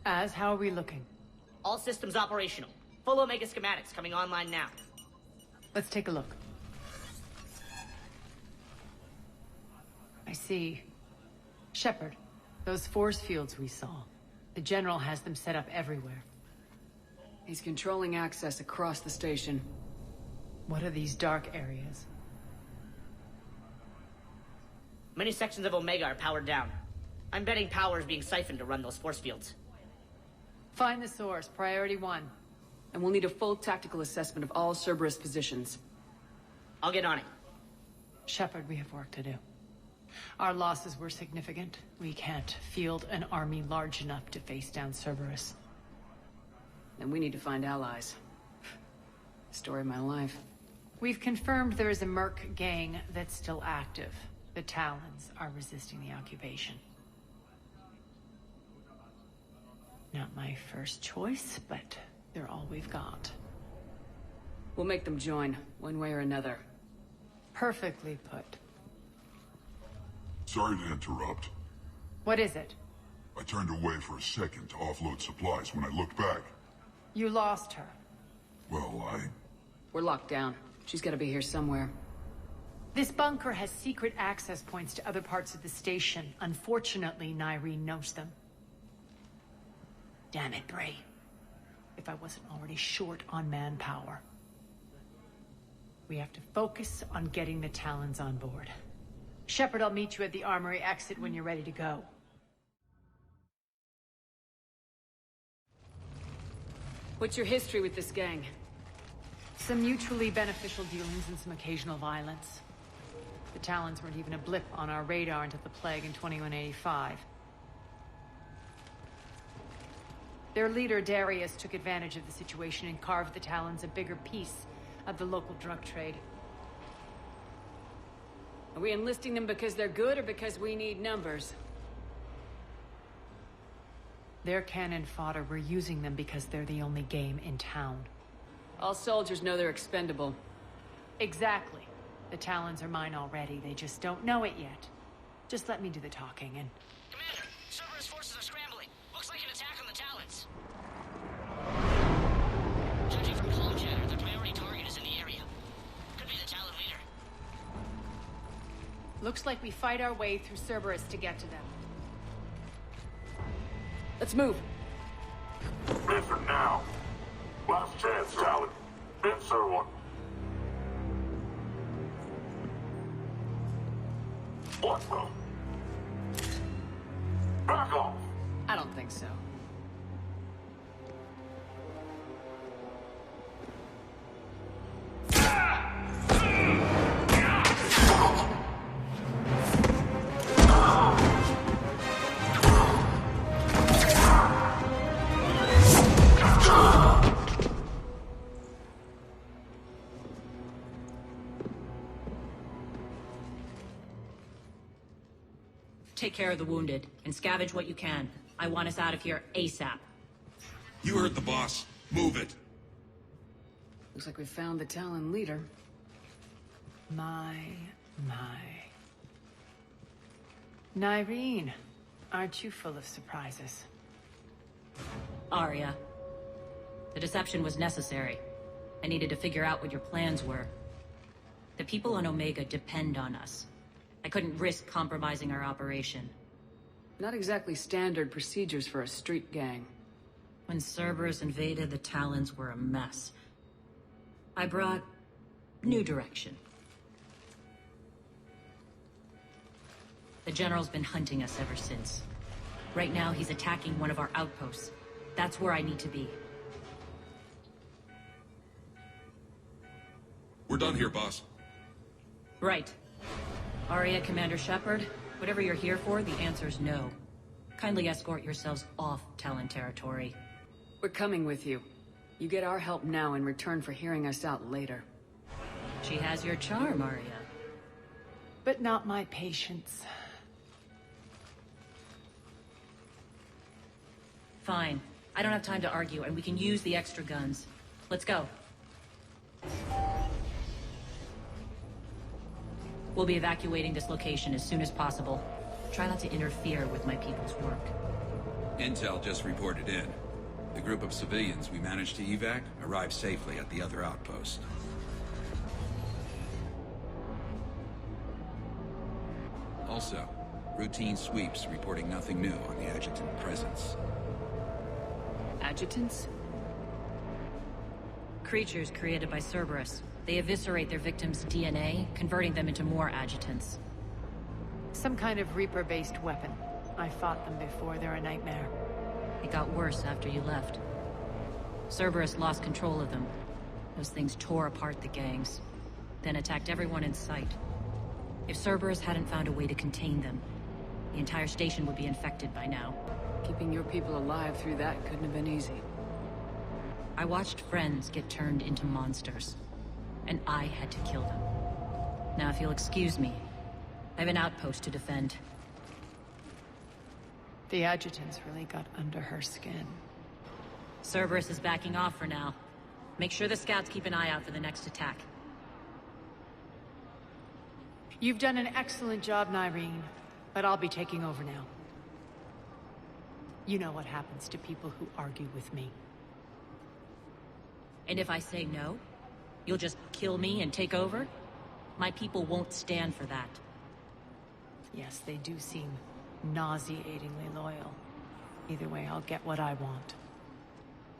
How are we looking? All systems operational. Full Omega schematics coming online now. Let's take a look. I see. Shepard, those force fields we saw. The General has them set up everywhere. He's controlling access across the station. What are these dark areas? Many sections of Omega are powered down. I'm betting power is being siphoned to run those force fields. Find the source, priority 1. And we'll need a full tactical assessment of all Cerberus positions. I'll get on it. Shepard, we have work to do. Our losses were significant. We can't field an army large enough to face down Cerberus. And we need to find allies. Story of my life. We've confirmed there is a Merc gang that's still active. The Talons are resisting the occupation. Not my first choice, but they're all we've got. We'll make them join, one way or another. Perfectly put. Sorry to interrupt. What is it? I turned away for a second to offload supplies. When I looked back, You lost her. well, We're locked down. She's gotta be here somewhere. This bunker has secret access points to other parts of the station. Unfortunately, Nyreen knows them. Damn it, Bray. If I wasn't already short on manpower. We have to focus on getting the Talons on board. Shepard, I'll meet you at the armory exit when you're ready to go. What's your history with this gang? Some mutually beneficial dealings and some occasional violence. The Talons weren't even a blip on our radar until the plague in 2185. Their leader, Darius, took advantage of the situation and carved the Talons a bigger piece of the local drug trade. Are we enlisting them because they're good or because we need numbers? They're cannon fodder. We're using them because they're the only game in town. All soldiers know they're expendable. Exactly. The Talons are mine already. They just don't know it yet. Just let me do the talking and... Commander, Cerberus forces are scrambling. Looks like an attack on the Talons. Judging from comm chatter, the priority target is in the area. Could be the Talon leader. Looks like we fight our way through Cerberus to get to them. Let's move. Answer now. Last chance, Talon. Answer one. What the? Back off! I don't think so. Take care of the wounded, and scavenge what you can. I want us out of here ASAP. You heard the boss. Move it. Looks like we found the Talon leader. My. Nyreen, aren't you full of surprises? Arya. The deception was necessary. I needed to figure out what your plans were. The people on Omega depend on us. I couldn't risk compromising our operation. Not exactly standard procedures for a street gang. When Cerberus invaded, the Talons were a mess. I brought new direction. The General's been hunting us ever since. Right now, he's attacking one of our outposts. That's where I need to be. We're done here, boss. Right. Arya, Commander Shepard, whatever you're here for, the answer's no. Kindly escort yourselves off Talon territory. We're coming with you. You get our help now in return for hearing us out later. She has your charm, Arya. But not my patience. Fine. I don't have time to argue, and we can use the extra guns. Let's go. We'll be evacuating this location as soon as possible. Try not to interfere with my people's work. Intel just reported in. The group of civilians we managed to evac arrived safely at the other outpost. Also, routine sweeps reporting nothing new on the adjutant presence. Adjutants? Creatures created by Cerberus. They eviscerate their victims' DNA, converting them into more adjutants. Some kind of Reaper-based weapon. I fought them before, they're a nightmare. It got worse after you left. Cerberus lost control of them. Those things tore apart the gangs, then attacked everyone in sight. If Cerberus hadn't found a way to contain them, the entire station would be infected by now. Keeping your people alive through that couldn't have been easy. I watched friends get turned into monsters, and I had to kill them. Now, if you'll excuse me, I have an outpost to defend. The adjutants really got under her skin. Cerberus is backing off for now. Make sure the scouts keep an eye out for the next attack. You've done an excellent job, Nyreen, but I'll be taking over now. You know what happens to people who argue with me. And if I say no, you'll just kill me and take over? My people won't stand for that. Yes, they do seem nauseatingly loyal. Either way, I'll get what I want.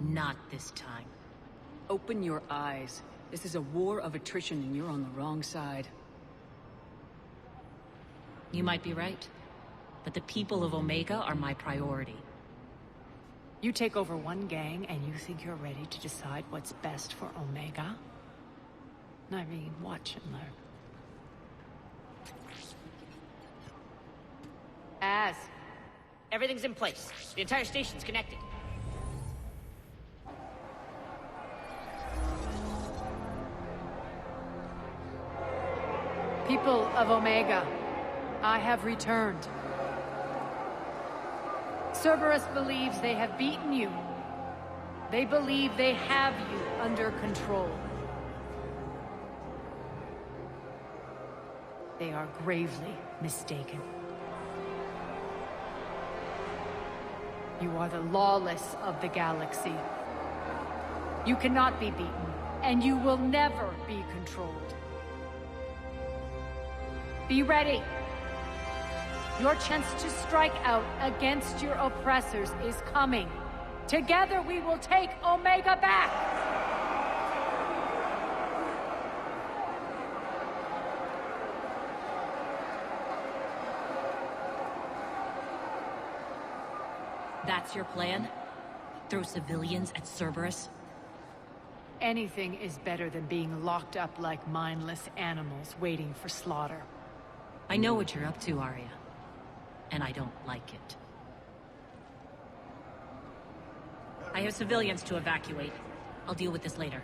Not this time. Open your eyes. This is a war of attrition and you're on the wrong side. You might be right, but the people of Omega are my priority. You take over one gang and you think you're ready to decide what's best for Omega? Nyreen, watch and learn. Az. Everything's in place. The entire station's connected. People of Omega, I have returned. Cerberus believes they have beaten you. They believe they have you under control. They are gravely mistaken. You are the lawless of the galaxy. You cannot be beaten, and you will never be controlled. Be ready. Your chance to strike out against your oppressors is coming. Together we will take Omega back! That's your plan? Throw civilians at Cerberus? Anything is better than being locked up like mindless animals waiting for slaughter. I know what you're up to, Arya. And I don't like it. I have civilians to evacuate. I'll deal with this later.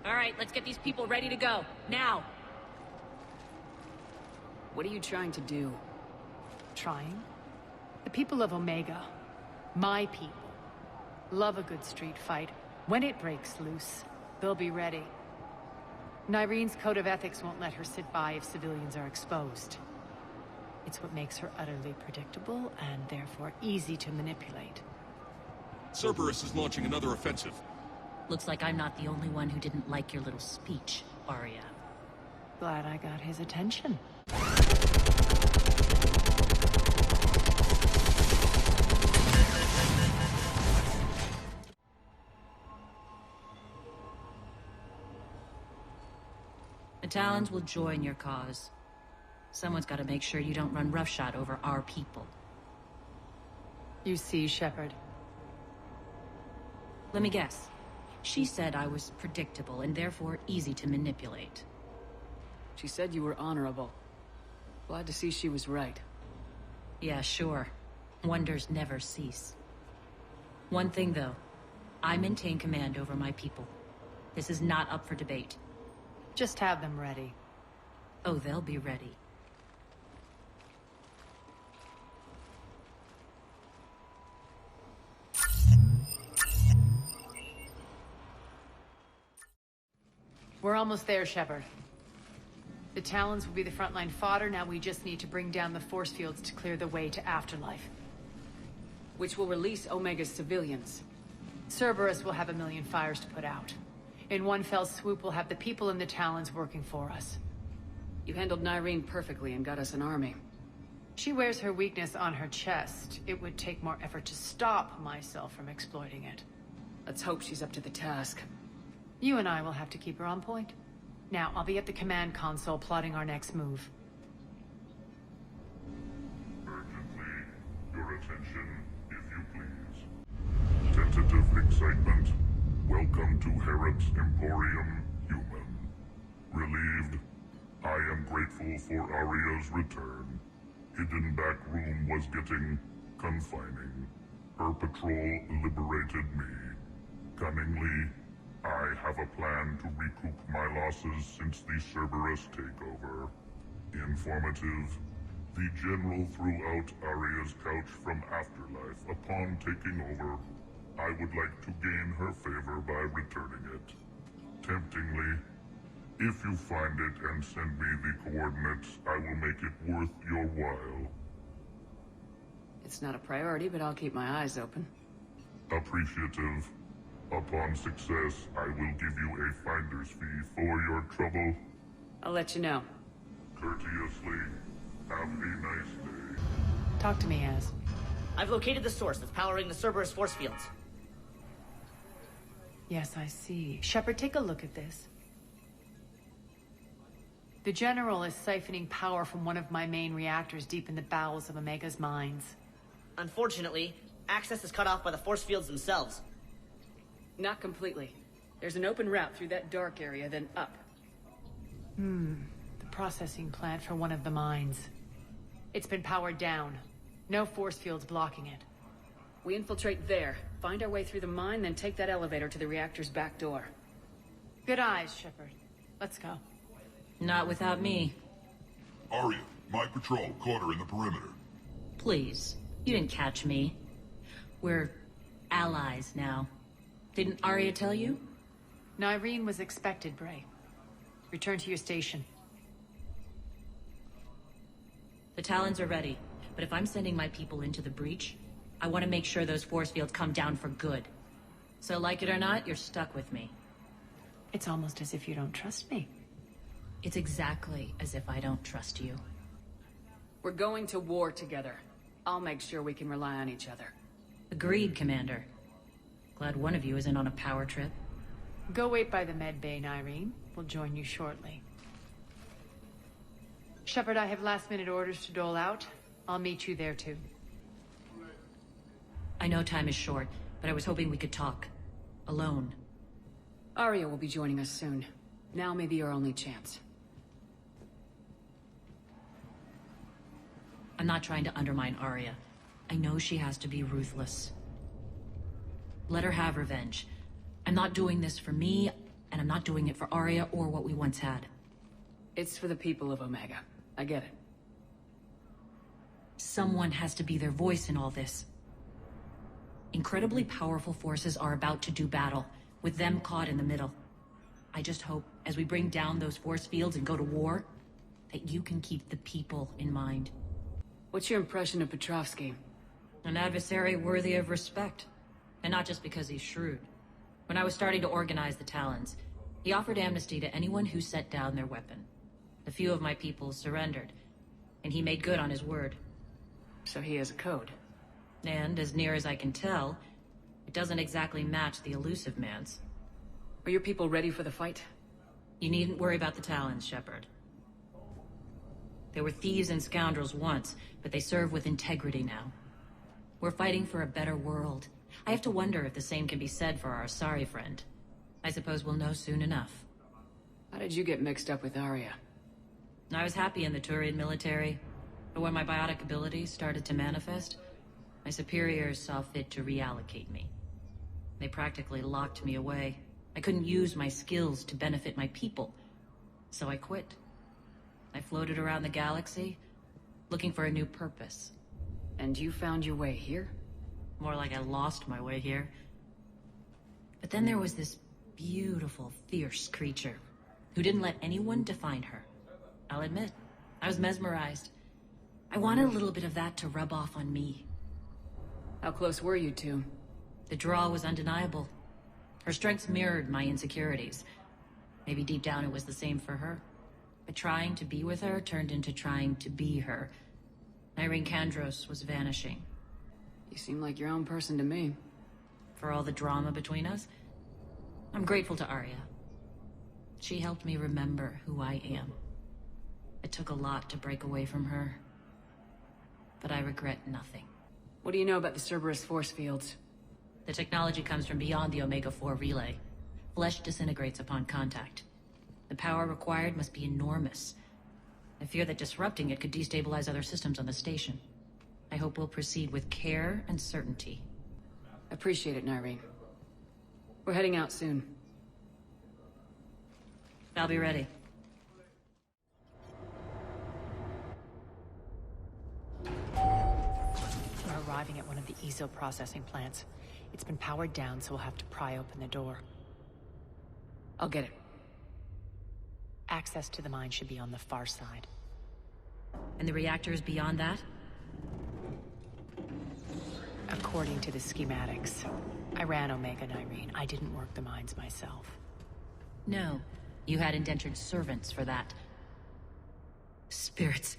All right, let's get these people ready to go. Now! What are you trying to do? Trying? The people of Omega, my people, love a good street fight. When it breaks loose, they'll be ready. Nyreen's code of ethics won't let her sit by if civilians are exposed. It's what makes her utterly predictable and therefore easy to manipulate. Cerberus is launching another offensive. Looks like I'm not the only one who didn't like your little speech, Arya. Glad I got his attention. The Talons will join your cause. Someone's got to make sure you don't run roughshod over our people. You see, Shepard. Let me guess. She said I was predictable and therefore easy to manipulate. She said you were honorable. Glad to see she was right. Yeah, sure. Wonders never cease. One thing, though. I maintain command over my people. This is not up for debate. Just have them ready. Oh, they'll be ready. We're almost there, Shepard. The Talons will be the frontline fodder, now we just need to bring down the force fields to clear the way to Afterlife. which will release Omega's civilians. Cerberus will have a million fires to put out. In one fell swoop, we'll have the people in the Talons working for us. You handled Nyreen perfectly and got us an army. She wears her weakness on her chest. It would take more effort to stop myself from exploiting it. Let's hope she's up to the task. You and I will have to keep her on point. Now, I'll be at the command console plotting our next move. Urgently, your attention, if you please. Tentative excitement. Welcome to Herod's Emporium, Human. Relieved, I am grateful for Arya's return. Hidden back room was getting confining. Her patrol liberated me. Cunningly, I have a plan to recoup my losses since the Cerberus takeover. Informative. The General threw out Arya's couch from Afterlife upon taking over. I would like to gain her favor by returning it. Temptingly, if you find it and send me the coordinates, I will make it worth your while. It's not a priority, but I'll keep my eyes open. Appreciative. Upon success, I will give you a finder's fee for your trouble. I'll let you know. Courteously, have a nice day. Talk to me, Az. I've located the source that's powering the Cerberus force fields. Yes, I see. Shepard, take a look at this. The General is siphoning power from one of my main reactors deep in the bowels of Omega's mines. Unfortunately, access is cut off by the force fields themselves. Not completely. There's an open route through that dark area, then up. The processing plant for one of the mines. It's been powered down. No force fields blocking it. We infiltrate there, find our way through the mine, then take that elevator to the reactor's back door. Good eyes, Shepard. Let's go. Not without me. Arya, my patrol caught her in the perimeter. Please. You didn't catch me. We're allies now. Didn't Arya tell you? Nyreen was expected, Bray. Return to your station. The Talons are ready, but if I'm sending my people into the breach, I want to make sure those force fields come down for good. So like it or not, you're stuck with me. It's almost as if you don't trust me. It's exactly as if I don't trust you. We're going to war together. I'll make sure we can rely on each other. Agreed, Commander. Glad one of you isn't on a power trip. Go wait by the med bay, Nyreen. We'll join you shortly. Shepard, I have last-minute orders to dole out. I'll meet you there, too. I know time is short, but I was hoping we could talk. Alone. Arya will be joining us soon. Now may be our only chance. I'm not trying to undermine Arya. I know she has to be ruthless. Let her have revenge. I'm not doing this for me, and I'm not doing it for Arya or what we once had. It's for the people of Omega. I get it. Someone has to be their voice in all this. Incredibly powerful forces are about to do battle, with them caught in the middle. I just hope, as we bring down those force fields and go to war, that you can keep the people in mind. What's your impression of Petrovsky? An adversary worthy of respect. And not just because he's shrewd. When I was starting to organize the Talons, he offered amnesty to anyone who set down their weapon. A few of my people surrendered, and he made good on his word. So he has a code. And, as near as I can tell, it doesn't exactly match the elusive man's. Are your people ready for the fight? You needn't worry about the Talons, Shepard. They were thieves and scoundrels once, but they serve with integrity now. We're fighting for a better world. I have to wonder if the same can be said for our Asari friend. I suppose we'll know soon enough. How did you get mixed up with Arya? I was happy in the Turian military, but when my biotic abilities started to manifest, my superiors saw fit to reallocate me. They practically locked me away. I couldn't use my skills to benefit my people, so I quit. I floated around the galaxy, looking for a new purpose. And you found your way here? More like I lost my way here. But then there was this beautiful, fierce creature who didn't let anyone define her. I'll admit, I was mesmerized. I wanted a little bit of that to rub off on me. How close were you two? The draw was undeniable. Her strengths mirrored my insecurities. Maybe deep down it was the same for her. But trying to be with her turned into trying to be her. Irene Kandros was vanishing. You seem like your own person to me. For all the drama between us, I'm grateful to Arya. She helped me remember who I am. It took a lot to break away from her. But I regret nothing. What do you know about the Cerberus force fields? The technology comes from beyond the Omega-4 relay. Flesh disintegrates upon contact. The power required must be enormous. I fear that disrupting it could destabilize other systems on the station. I hope we'll proceed with care and certainty. Appreciate it, Nyreen. We're heading out soon. I'll be ready. We're arriving at one of the ESO processing plants. It's been powered down, so we'll have to pry open the door. I'll get it. Access to the mine should be on the far side. And the reactors beyond that? According to the schematics. I ran Omega, Nyreen. I didn't work the mines myself. No. You had indentured servants for that. Spirits.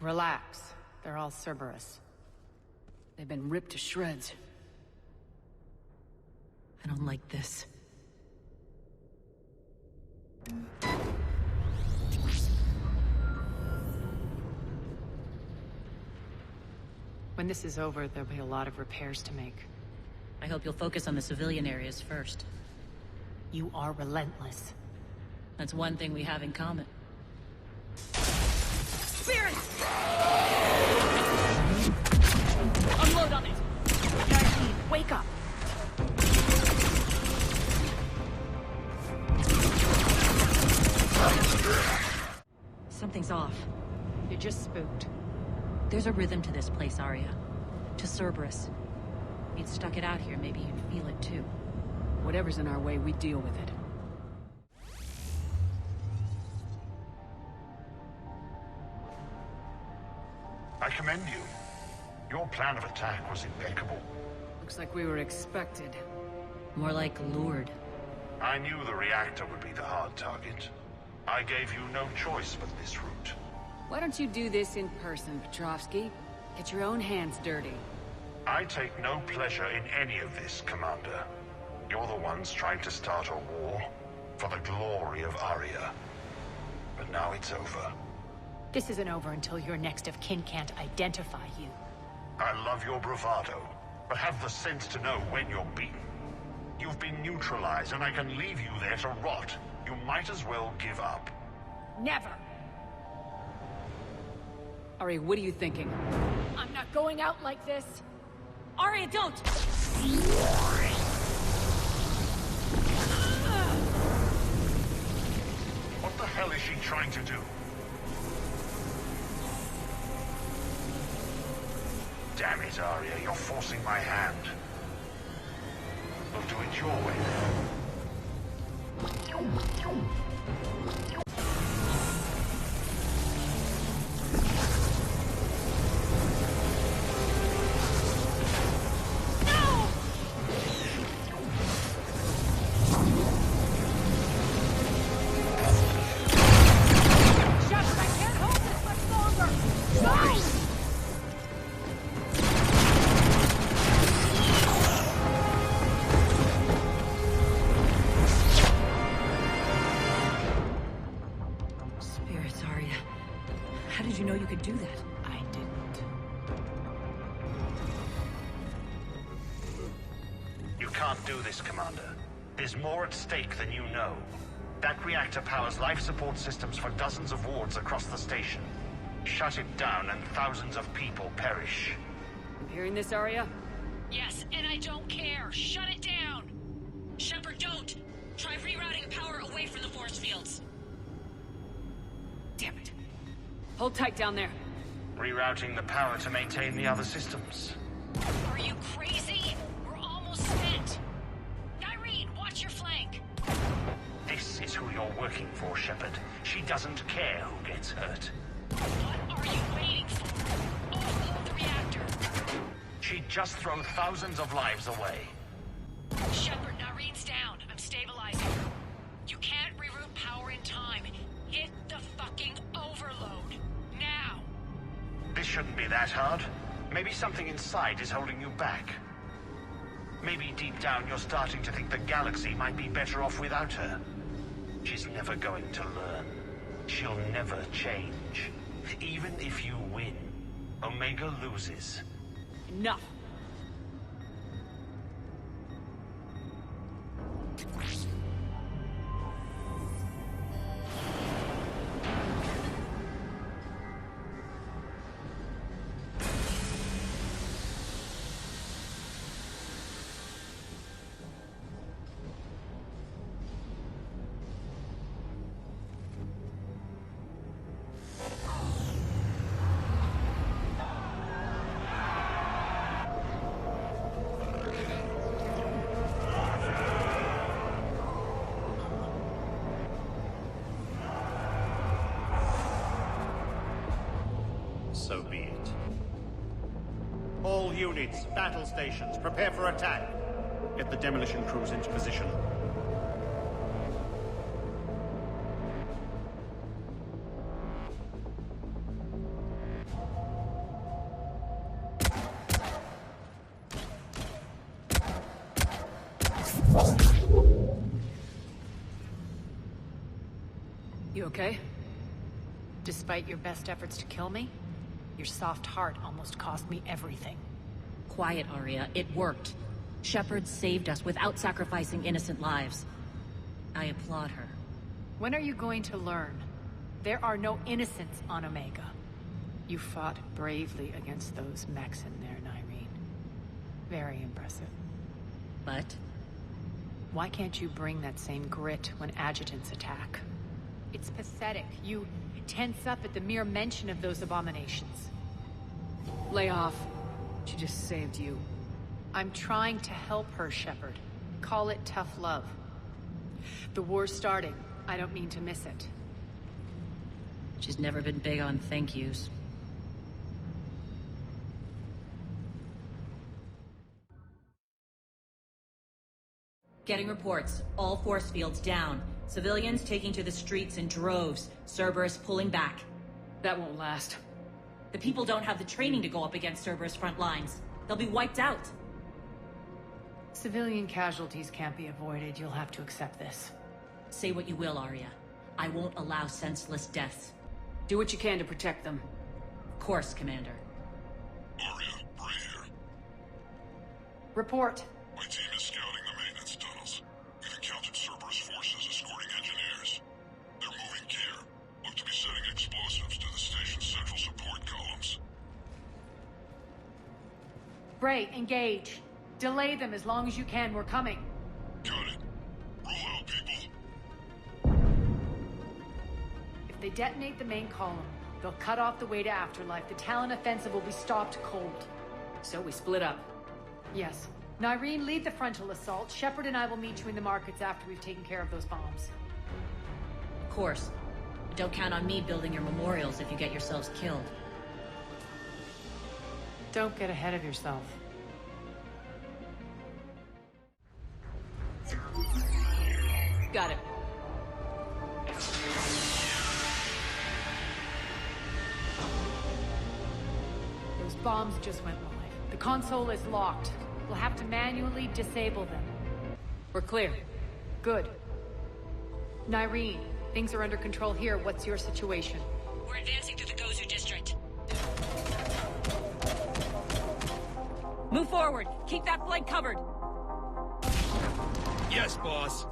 Relax. They're all Cerberus. They've been ripped to shreds. I don't like this. When this is over, there'll be a lot of repairs to make. I hope you'll focus on the civilian areas first. You are relentless. That's one thing we have in common. Spirits! Unload on it! Nyreen, wake up! Something's off. You're just spooked. There's a rhythm to this place, Arya. To Cerberus. If you'd stuck it out here, maybe you'd feel it too. Whatever's in our way, we deal with it. I commend you. Your plan of attack was impeccable. Looks like we were expected. More like lured. I knew the reactor would be the hard target. I gave you no choice but this route. Why don't you do this in person, Petrovsky? Get your own hands dirty. I take no pleasure in any of this, Commander. You're the ones trying to start a war for the glory of Arya. But now it's over. This isn't over until your next of kin can't identify you. I love your bravado, but have the sense to know when you're beaten. You've been neutralized, and I can leave you there to rot. You might as well give up. Never! Arya, what are you thinking? I'm not going out like this! Arya, don't! What the hell is she trying to do? Damn it, Arya, you're forcing my hand. We'll do it your way then. There's more at stake than you know. That reactor powers life support systems for dozens of wards across the station. Shut it down and thousands of people perish. You hearing this, Arya? Yes, and I don't care. Shut it down! Shepard, don't! Try rerouting power away from the force fields. Damn it. Hold tight down there. Rerouting the power to maintain the other systems. Are you crazy? We're almost spent. Watch your flank. This is who you're working for, Shepard. She doesn't care who gets hurt. What are you waiting for? Overload the reactor. she'd just throw thousands of lives away. Shepard, Nareen's down. I'm stabilizing. You can't reroute power in time. Hit the fucking overload. Now! This shouldn't be that hard. Maybe something inside is holding you back. Maybe deep down you're starting to think the galaxy might be better off without her. She's never going to learn. She'll never change. Even if you win, Omega loses. Enough! So be it. All units, battle stations, prepare for attack. Get the demolition crews into position. You okay? Despite your best efforts to kill me, your soft heart almost cost me everything. Quiet, Arya. It worked. Shepard saved us without sacrificing innocent lives. I applaud her. When are you going to learn? There are no innocents on Omega. You fought bravely against those mechs in there, Nyreen. Very impressive. But? Why can't you bring that same grit when adjutants attack? It's pathetic. You tense up at the mere mention of those abominations. Lay off. She just saved you. I'm trying to help her, Shepard. Call it tough love. The war's starting. I don't mean to miss it. She's never been big on thank yous. Getting reports. All force fields down. Civilians taking to the streets in droves. Cerberus pulling back. That won't last. The people don't have the training to go up against Cerberus front lines. They'll be wiped out. Civilian casualties can't be avoided. You'll have to accept this. Say what you will, Arya. I won't allow senseless deaths. Do what you can to protect them. Of course, Commander. Arya, Bray here. Report. My team is scouting the maintenance tunnels. We've encountered Cerberus forces escorting engineers. They're moving gear. Look to be setting explosives to the station's central support columns. Bray, engage. Delay them as long as you can. We're coming. Got it. Roll out, people. If they detonate the main column, they'll cut off the way to Afterlife. The Talon offensive will be stopped cold. So we split up. Yes. Nyreen, lead the frontal assault. Shepard and I will meet you in the markets after we've taken care of those bombs. Of course. But don't count on me building your memorials if you get yourselves killed. Don't get ahead of yourself. Got it. Those bombs just went live. The console is locked. We'll have to manually disable them. We're clear. Good. Nyreen, things are under control here. What's your situation? We're advancing through the Gozu district. Move forward. Keep that flank covered. Yes, boss.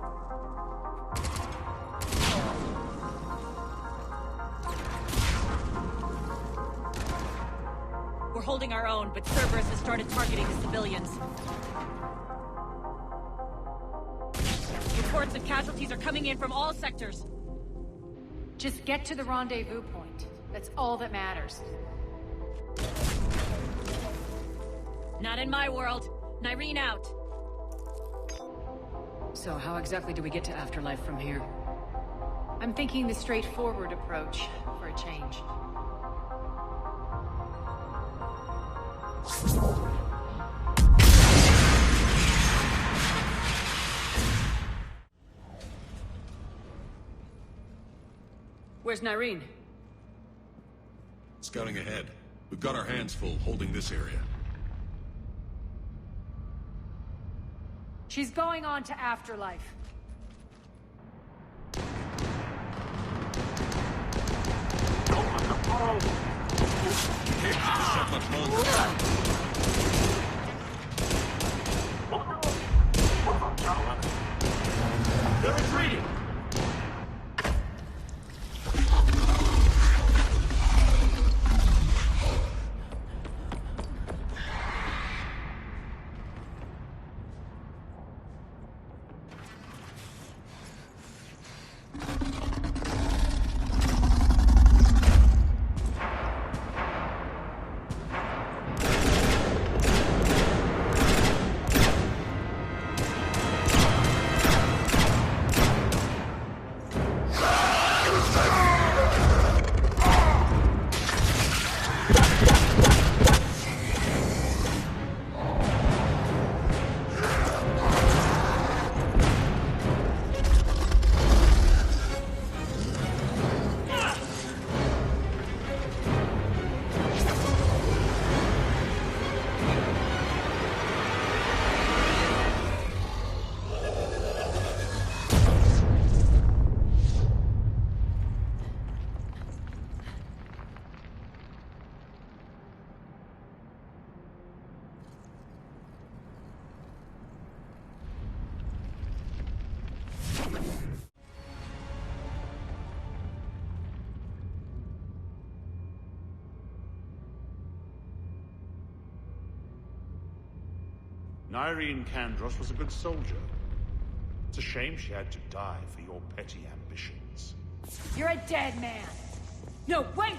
We're holding our own, but Cerberus has started targeting the civilians. Reports of casualties are coming in from all sectors. Just get to the rendezvous point. That's all that matters. Not in my world. Nyreen out. So how exactly do we get to Afterlife from here? I'm thinking the straightforward approach for a change. Where's Nyreen? Scouting ahead. We've got our hands full holding this area. She's going on to Afterlife. Open the phone! Can't keep this up much longer. What's up, gentlemen? They're retreating! Nyreen Kandros was a good soldier. It's a shame she had to die for your petty ambitions. You're a dead man. No, wait!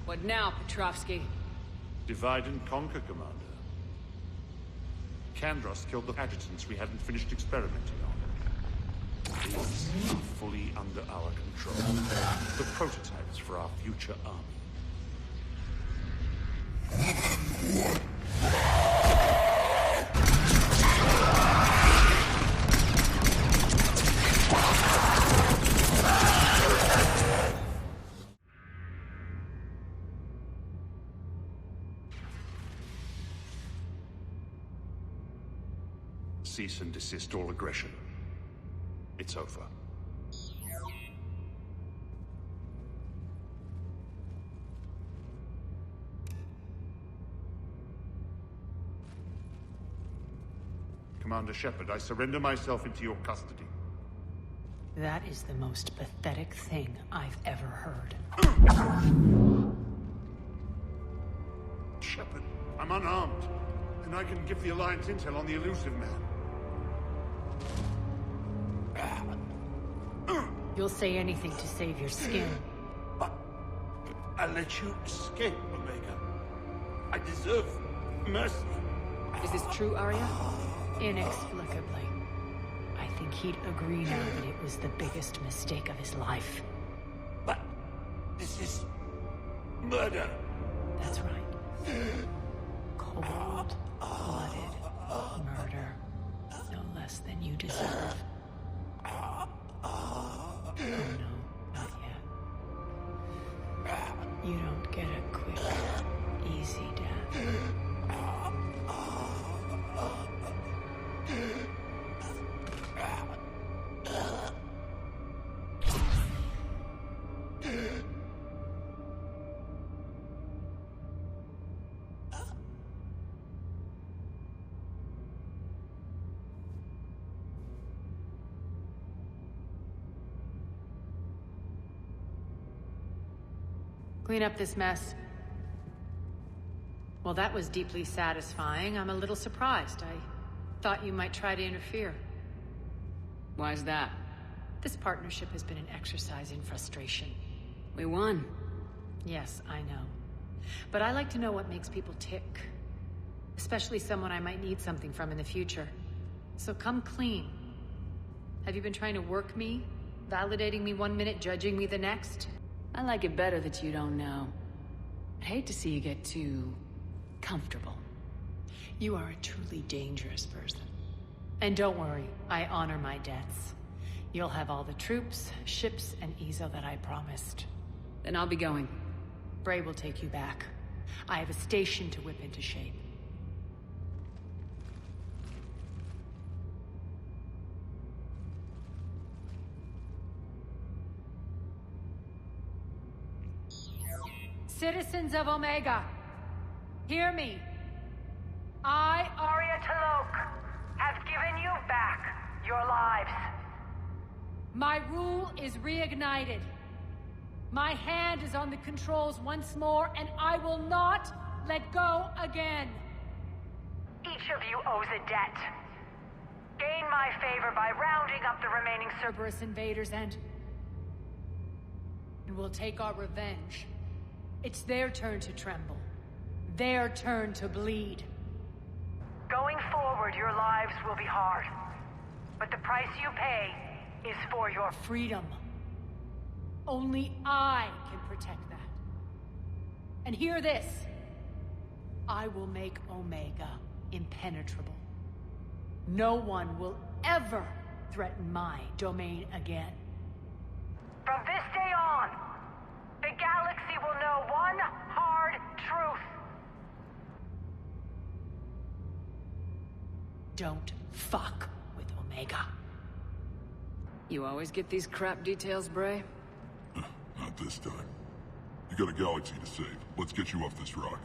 What now, Petrovsky? Divide and conquer, Commander. Kandros killed the adjutants we hadn't finished experimenting on. These are fully under our control. The prototypes for our future army. Cease and desist all aggression. It's over. Commander Shepard, I surrender myself into your custody. That is the most pathetic thing I've ever heard. Shepard, I'm unarmed, and I can give the Alliance intel on the elusive man. You'll say anything to save your skin. I let you escape, Omega. I deserve mercy. Is this true, Arya? Inexplicably. I think he'd agree now that it was the biggest mistake of his life. But this is murder. That's right. Cold-blooded murder. No less than you deserve. Oh no, not yet. You don't get a quick, easy death. Clean up this mess. Well, that was deeply satisfying. I'm a little surprised. I thought you might try to interfere. Why's that? This partnership has been an exercise in frustration. We won. Yes, I know. But I like to know what makes people tick. Especially someone I might need something from in the future. So come clean. Have you been trying to work me? Validating me 1 minute, judging me the next? I like it better that you don't know. I'd hate to see you get too... comfortable. You are a truly dangerous person. And don't worry, I honor my debts. You'll have all the troops, ships, and Ezo that I promised. Then I'll be going. Bray will take you back. I have a station to whip into shape. Citizens of Omega, hear me. I, Arya Talok, have given you back your lives. My rule is reignited. My hand is on the controls once more, and I will not let go again. Each of you owes a debt. Gain my favor by rounding up the remaining Cerberus invaders and we'll take our revenge. It's their turn to tremble. Their turn to bleed. Going forward, your lives will be hard. But the price you pay is for your freedom. Only I can protect that. And hear this. I will make Omega impenetrable. No one will ever threaten my domain again. From this day on, the galaxy will know one hard truth. Don't fuck with Omega. You always get these crap details, Bray? Not this time. You got a galaxy to save. Let's get you off this rock.